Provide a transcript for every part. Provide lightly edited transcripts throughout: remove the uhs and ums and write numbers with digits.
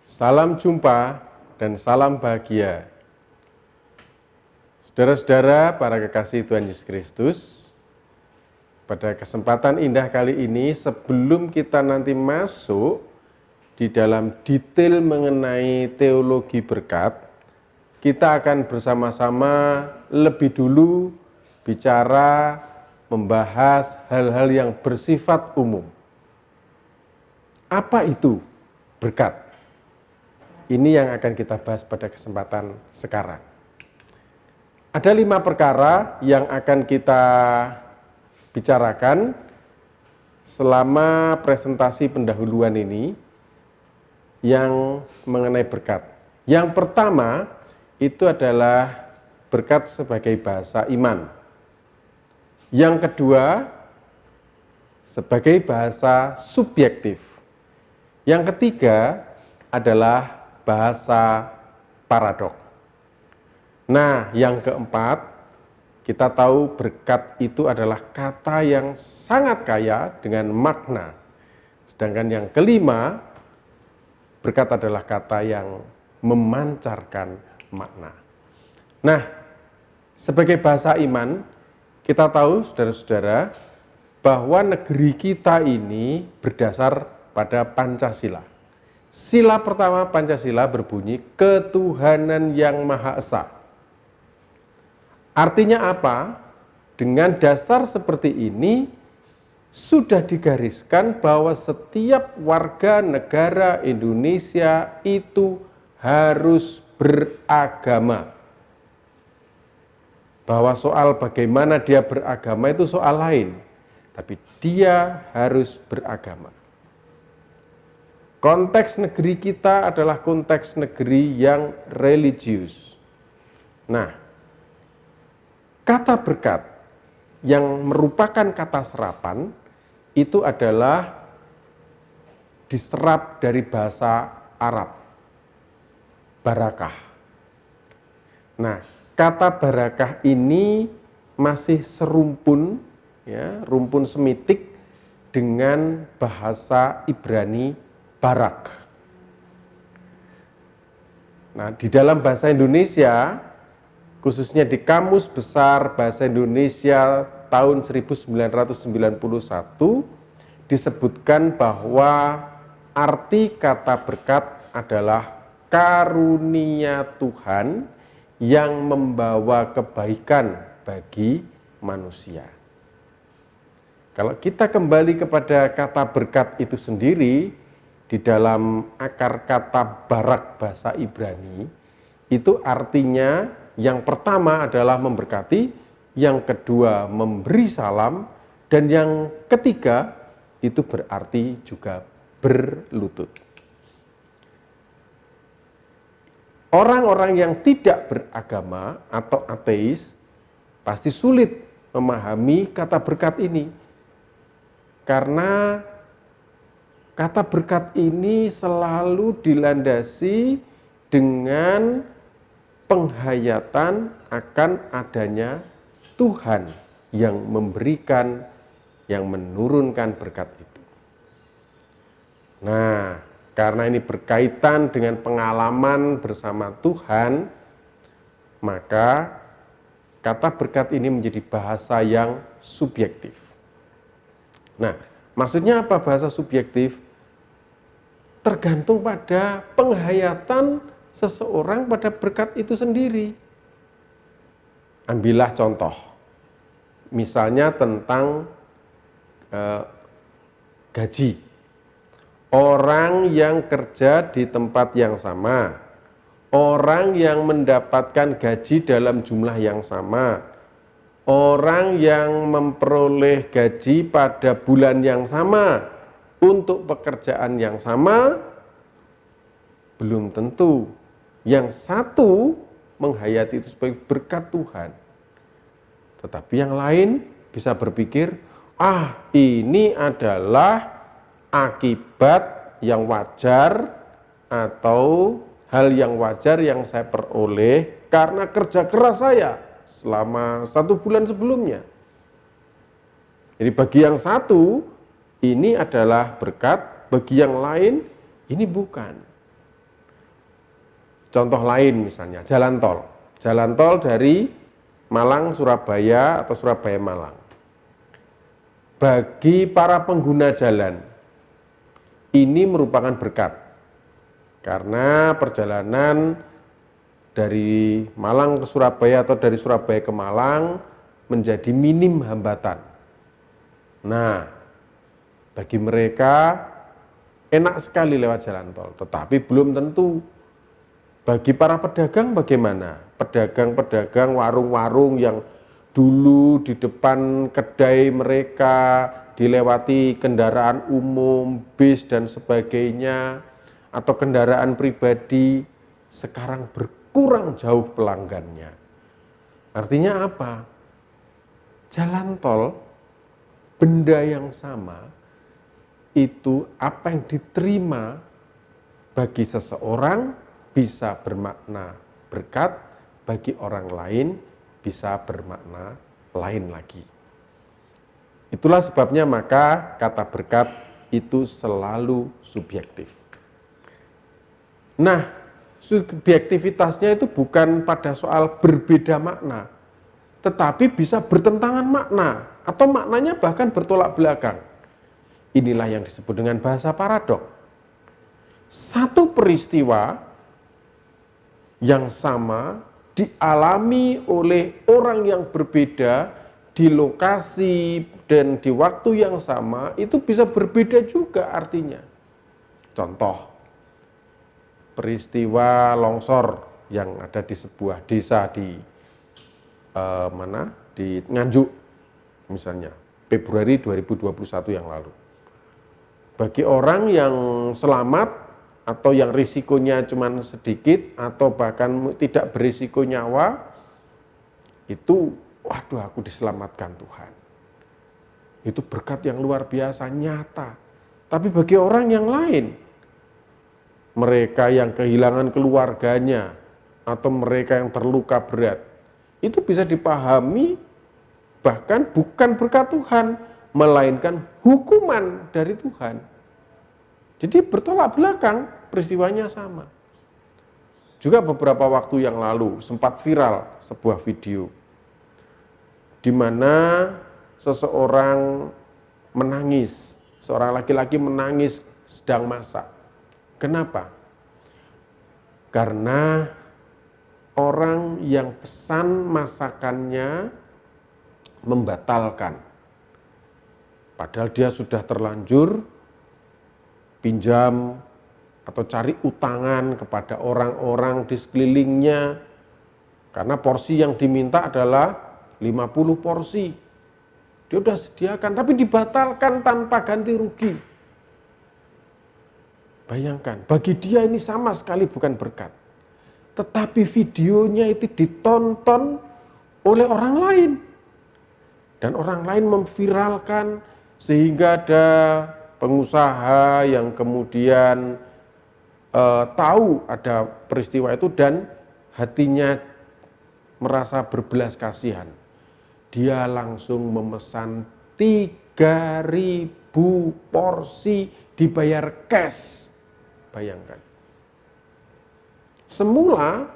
Salam jumpa dan salam bahagia. Saudara-saudara, para kekasih Tuhan Yesus Kristus, pada kesempatan indah kali ini, sebelum kita nanti masuk di dalam detail mengenai teologi berkat, kita akan bersama-sama lebih dulu bicara membahas hal-hal yang bersifat umum. Apa itu berkat? Ini yang akan kita bahas pada kesempatan sekarang. Ada 5 perkara yang akan kita bicarakan selama presentasi pendahuluan ini yang mengenai berkat. Yang pertama itu adalah berkat sebagai bahasa iman. Yang kedua sebagai bahasa subjektif. Yang ketiga adalah bahasa paradok. Nah, yang keempat, kita tahu berkat itu adalah kata yang sangat kaya dengan makna. Sedangkan yang kelima, berkat adalah kata yang memancarkan makna. Nah, sebagai bahasa iman, kita tahu, saudara-saudara, bahwa negeri kita ini berdasar pada Pancasila. Sila pertama Pancasila berbunyi ketuhanan yang Maha Esa. Artinya apa? Dengan dasar seperti ini sudah digariskan bahwa setiap warga negara Indonesia itu harus beragama. Bahwa soal bagaimana dia beragama itu soal lain, tapi dia harus beragama. Konteks negeri kita adalah konteks negeri yang religius. Nah, kata berkat yang merupakan kata serapan itu adalah diserap dari bahasa Arab, barakah. Nah, kata barakah ini masih serumpun, ya, rumpun semitik dengan bahasa Ibrani barak. Nah, di dalam bahasa Indonesia, khususnya di Kamus Besar Bahasa Indonesia tahun 1991, disebutkan bahwa arti kata berkat adalah karunia Tuhan yang membawa kebaikan bagi manusia. Kalau kita kembali kepada kata berkat itu sendiri, di dalam akar kata barak bahasa Ibrani, itu artinya yang pertama adalah memberkati, yang kedua memberi salam, dan yang ketiga itu berarti juga berlutut. Orang-orang yang tidak beragama atau ateis pasti sulit memahami kata berkat ini, karena kata berkat ini selalu dilandasi dengan penghayatan akan adanya Tuhan yang memberikan, yang menurunkan berkat itu. Nah, karena ini berkaitan dengan pengalaman bersama Tuhan, maka kata berkat ini menjadi bahasa yang subjektif. Nah, maksudnya apa bahasa subjektif? Tergantung pada penghayatan seseorang pada berkat itu sendiri. Ambillah contoh, misalnya tentang gaji. Orang yang kerja di tempat yang sama, orang yang mendapatkan gaji dalam jumlah yang sama, orang yang memperoleh gaji pada bulan yang sama, untuk pekerjaan yang sama, belum tentu yang satu menghayati itu sebagai berkat Tuhan. Tetapi yang lain bisa berpikir, ini adalah akibat yang wajar atau hal yang wajar yang saya peroleh karena kerja keras saya selama 1 bulan sebelumnya. Jadi bagi yang satu, ini adalah berkat, bagi yang lain ini bukan. Contoh lain misalnya jalan tol. Jalan tol dari Malang Surabaya atau Surabaya Malang. Bagi para pengguna jalan, ini merupakan berkat. Karena perjalanan dari Malang ke Surabaya atau dari Surabaya ke Malang menjadi minim hambatan. Nah, bagi mereka enak sekali lewat jalan tol, tetapi belum tentu. Bagi para pedagang bagaimana? Pedagang-pedagang warung-warung yang dulu di depan kedai mereka dilewati kendaraan umum, bis dan sebagainya, atau kendaraan pribadi, sekarang berkurang jauh pelanggannya. Artinya apa? Jalan tol, benda yang sama, itu apa yang diterima bagi seseorang bisa bermakna berkat, bagi orang lain bisa bermakna lain lagi. Itulah sebabnya maka kata berkat itu selalu subjektif. Nah, subjektivitasnya itu bukan pada soal berbeda makna, tetapi bisa bertentangan makna, atau maknanya bahkan bertolak belakang. Inilah yang disebut dengan bahasa paradok. Satu peristiwa yang sama dialami oleh orang yang berbeda di lokasi dan di waktu yang sama, itu bisa berbeda juga artinya. Contoh, peristiwa longsor yang ada di sebuah desa di di Nganjuk misalnya, Februari 2021 yang lalu. Bagi orang yang selamat atau yang risikonya cuma sedikit atau bahkan tidak berisiko nyawa, itu waduh aku diselamatkan Tuhan. Itu berkat yang luar biasa nyata. Tapi bagi orang yang lain, mereka yang kehilangan keluarganya atau mereka yang terluka berat, itu bisa dipahami bahkan bukan berkat Tuhan, melainkan hukuman dari Tuhan. Jadi bertolak belakang, peristiwanya sama. Juga beberapa waktu yang lalu sempat viral sebuah video di mana seseorang menangis, seorang laki-laki menangis sedang masak. Kenapa? Karena orang yang pesan masakannya membatalkan. Padahal dia sudah terlanjur pinjam atau cari utangan kepada orang-orang di sekelilingnya. Karena porsi yang diminta adalah 50 porsi. Dia sudah sediakan, tapi dibatalkan tanpa ganti rugi. Bayangkan, bagi dia ini sama sekali bukan berkat. Tetapi videonya itu ditonton oleh orang lain. Dan orang lain memviralkan sehingga ada pengusaha yang kemudian tahu ada peristiwa itu dan hatinya merasa berbelas kasihan. Dia langsung memesan 3.000 porsi dibayar cash. Bayangkan. Semula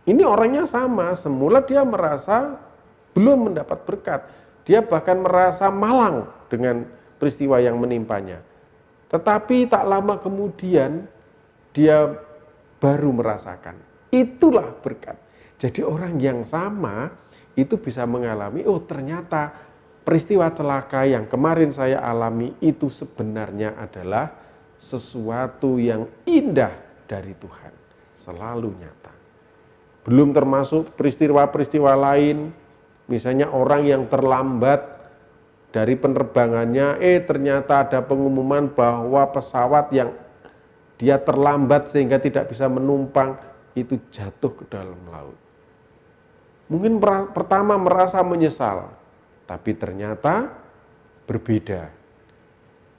ini orangnya sama, semula dia merasa belum mendapat berkat. Dia bahkan merasa malang dengan peristiwa yang menimpanya. Tetapi tak lama kemudian dia baru merasakan. Itulah berkat. Jadi orang yang sama itu bisa mengalami, oh ternyata peristiwa celaka yang kemarin saya alami itu sebenarnya adalah sesuatu yang indah dari Tuhan. Selalu nyata. Belum termasuk peristiwa-peristiwa lain, misalnya orang yang terlambat dari penerbangannya, ternyata ada pengumuman bahwa pesawat yang dia terlambat sehingga tidak bisa menumpang, itu jatuh ke dalam laut. Mungkin pertama merasa menyesal, tapi ternyata berbeda.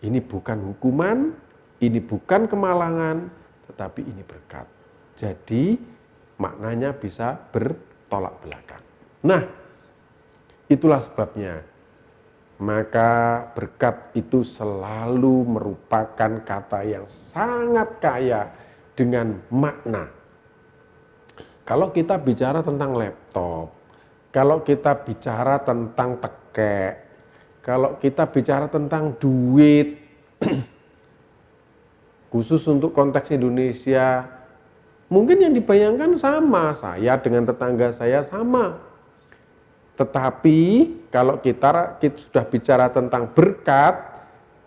Ini bukan hukuman, ini bukan kemalangan, tetapi ini berkat. Jadi maknanya bisa bertolak belakang. Nah, itulah sebabnya. Maka berkat itu selalu merupakan kata yang sangat kaya dengan makna. Kalau kita bicara tentang laptop, kalau kita bicara tentang tekek, kalau kita bicara tentang duit, khusus untuk konteks Indonesia, mungkin yang dibayangkan sama, saya dengan tetangga saya sama. Tetapi kalau kita sudah bicara tentang berkat,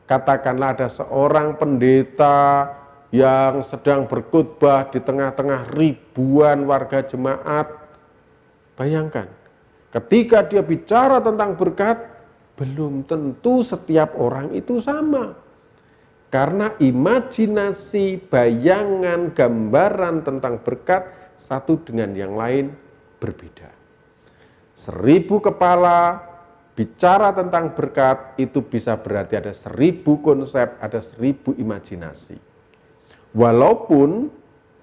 katakanlah ada seorang pendeta yang sedang berkhotbah di tengah-tengah ribuan warga jemaat. Bayangkan, ketika dia bicara tentang berkat, belum tentu setiap orang itu sama. Karena imajinasi, bayangan, gambaran tentang berkat satu dengan yang lain berbeda. 1000 kepala bicara tentang berkat itu bisa berarti ada 1000 konsep, ada 1000 imajinasi. Walaupun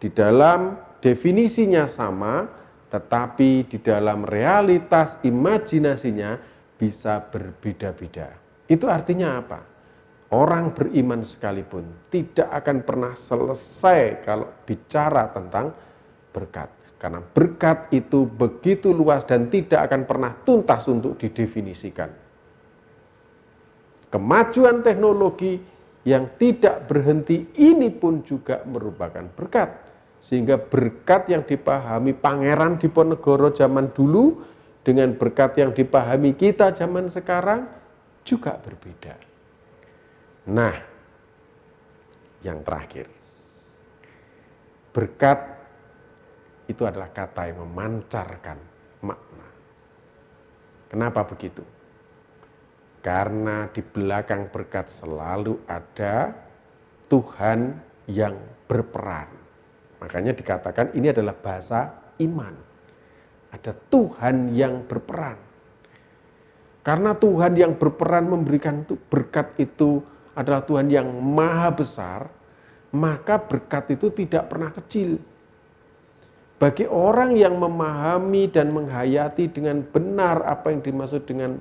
di dalam definisinya sama, tetapi di dalam realitas imajinasinya bisa berbeda-beda. Itu artinya apa? Orang beriman sekalipun tidak akan pernah selesai kalau bicara tentang berkat. Karena berkat itu begitu luas dan tidak akan pernah tuntas untuk didefinisikan. Kemajuan teknologi yang tidak berhenti ini pun juga merupakan berkat. Sehingga berkat yang dipahami Pangeran Diponegoro zaman dulu dengan berkat yang dipahami kita zaman sekarang juga berbeda. Nah, yang terakhir, berkat itu adalah kata yang memancarkan makna. Kenapa begitu? Karena di belakang berkat selalu ada Tuhan yang berperan. Makanya dikatakan ini adalah bahasa iman. Ada Tuhan yang berperan. Karena Tuhan yang berperan memberikan berkat itu adalah Tuhan yang maha besar, maka berkat itu tidak pernah kecil. Bagi orang yang memahami dan menghayati dengan benar apa yang dimaksud dengan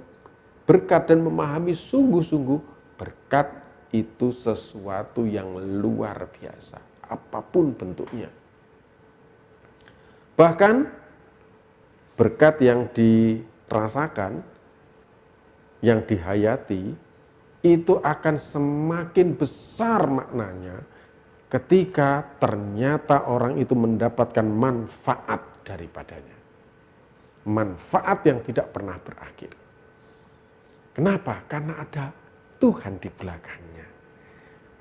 berkat dan memahami sungguh-sungguh, berkat itu sesuatu yang luar biasa, apapun bentuknya. Bahkan berkat yang dirasakan, yang dihayati, itu akan semakin besar maknanya ketika ternyata orang itu mendapatkan manfaat daripadanya. Manfaat yang tidak pernah berakhir. Kenapa? Karena ada Tuhan di belakangnya.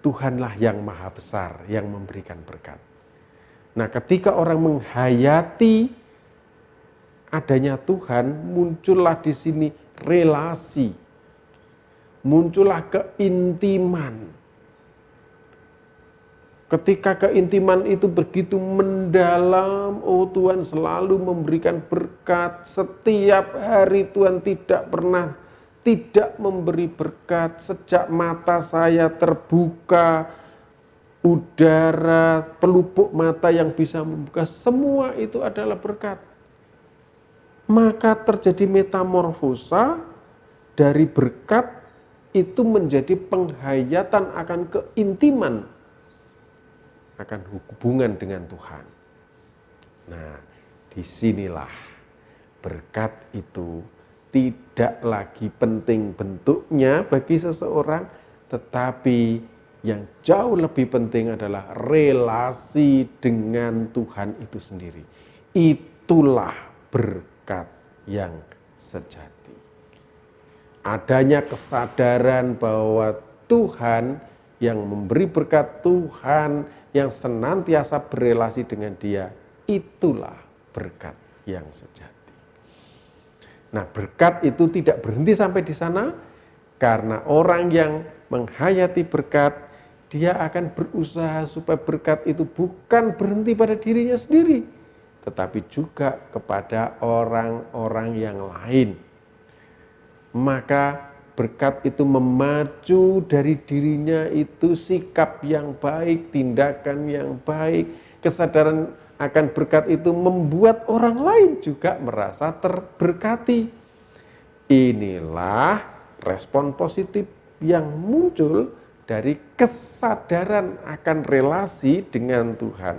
Tuhanlah yang maha besar yang memberikan berkat. Nah, ketika orang menghayati adanya Tuhan, muncullah di sini relasi. Muncullah keintiman. Ketika keintiman itu begitu mendalam, oh Tuhan selalu memberikan berkat. Setiap hari Tuhan tidak pernah tidak memberi berkat. Sejak mata saya terbuka, udara, pelupuk mata yang bisa membuka, semua itu adalah berkat. Maka terjadi metamorfosa dari berkat itu menjadi penghayatan akan keintiman, akan hubungan dengan Tuhan. Nah, disinilah berkat itu tidak lagi penting bentuknya bagi seseorang, tetapi yang jauh lebih penting adalah relasi dengan Tuhan itu sendiri. Itulah berkat yang sejati. Adanya kesadaran bahwa Tuhan yang memberi berkat, Tuhan yang senantiasa berelasi dengan dia, itulah berkat yang sejati. Nah, berkat itu tidak berhenti sampai di sana, karena orang yang menghayati berkat, dia akan berusaha supaya berkat itu bukan berhenti pada dirinya sendiri, tetapi juga kepada orang-orang yang lain. Maka berkat itu memacu dari dirinya itu sikap yang baik, tindakan yang baik. Kesadaran akan berkat itu membuat orang lain juga merasa terberkati. Inilah respon positif yang muncul dari kesadaran akan relasi dengan Tuhan.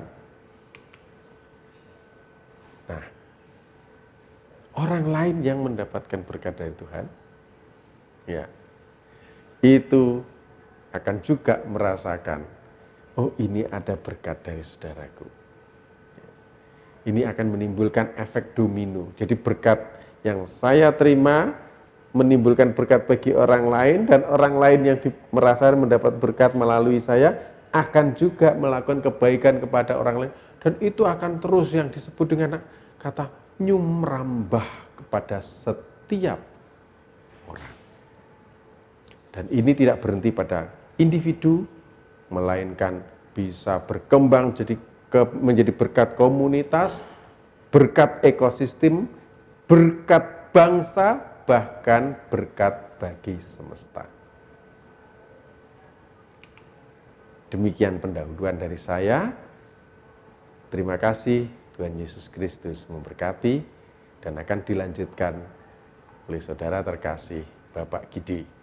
orang lain yang mendapatkan berkat dari Tuhan, ya, itu akan juga merasakan, oh ini ada berkat dari saudaraku. Ini akan menimbulkan efek domino. Jadi berkat yang saya terima menimbulkan berkat bagi orang lain, dan orang lain yang merasakan mendapat berkat melalui saya akan juga melakukan kebaikan kepada orang lain, dan itu akan terus yang disebut dengan kata nyumrambah kepada setiap orang. Dan ini tidak berhenti pada individu, melainkan bisa berkembang menjadi berkat komunitas, berkat ekosistem, berkat bangsa, bahkan berkat bagi semesta. Demikian pendahuluan dari saya. Terima kasih, Tuhan Yesus Kristus memberkati, dan akan dilanjutkan oleh saudara terkasih Bapak Gidi.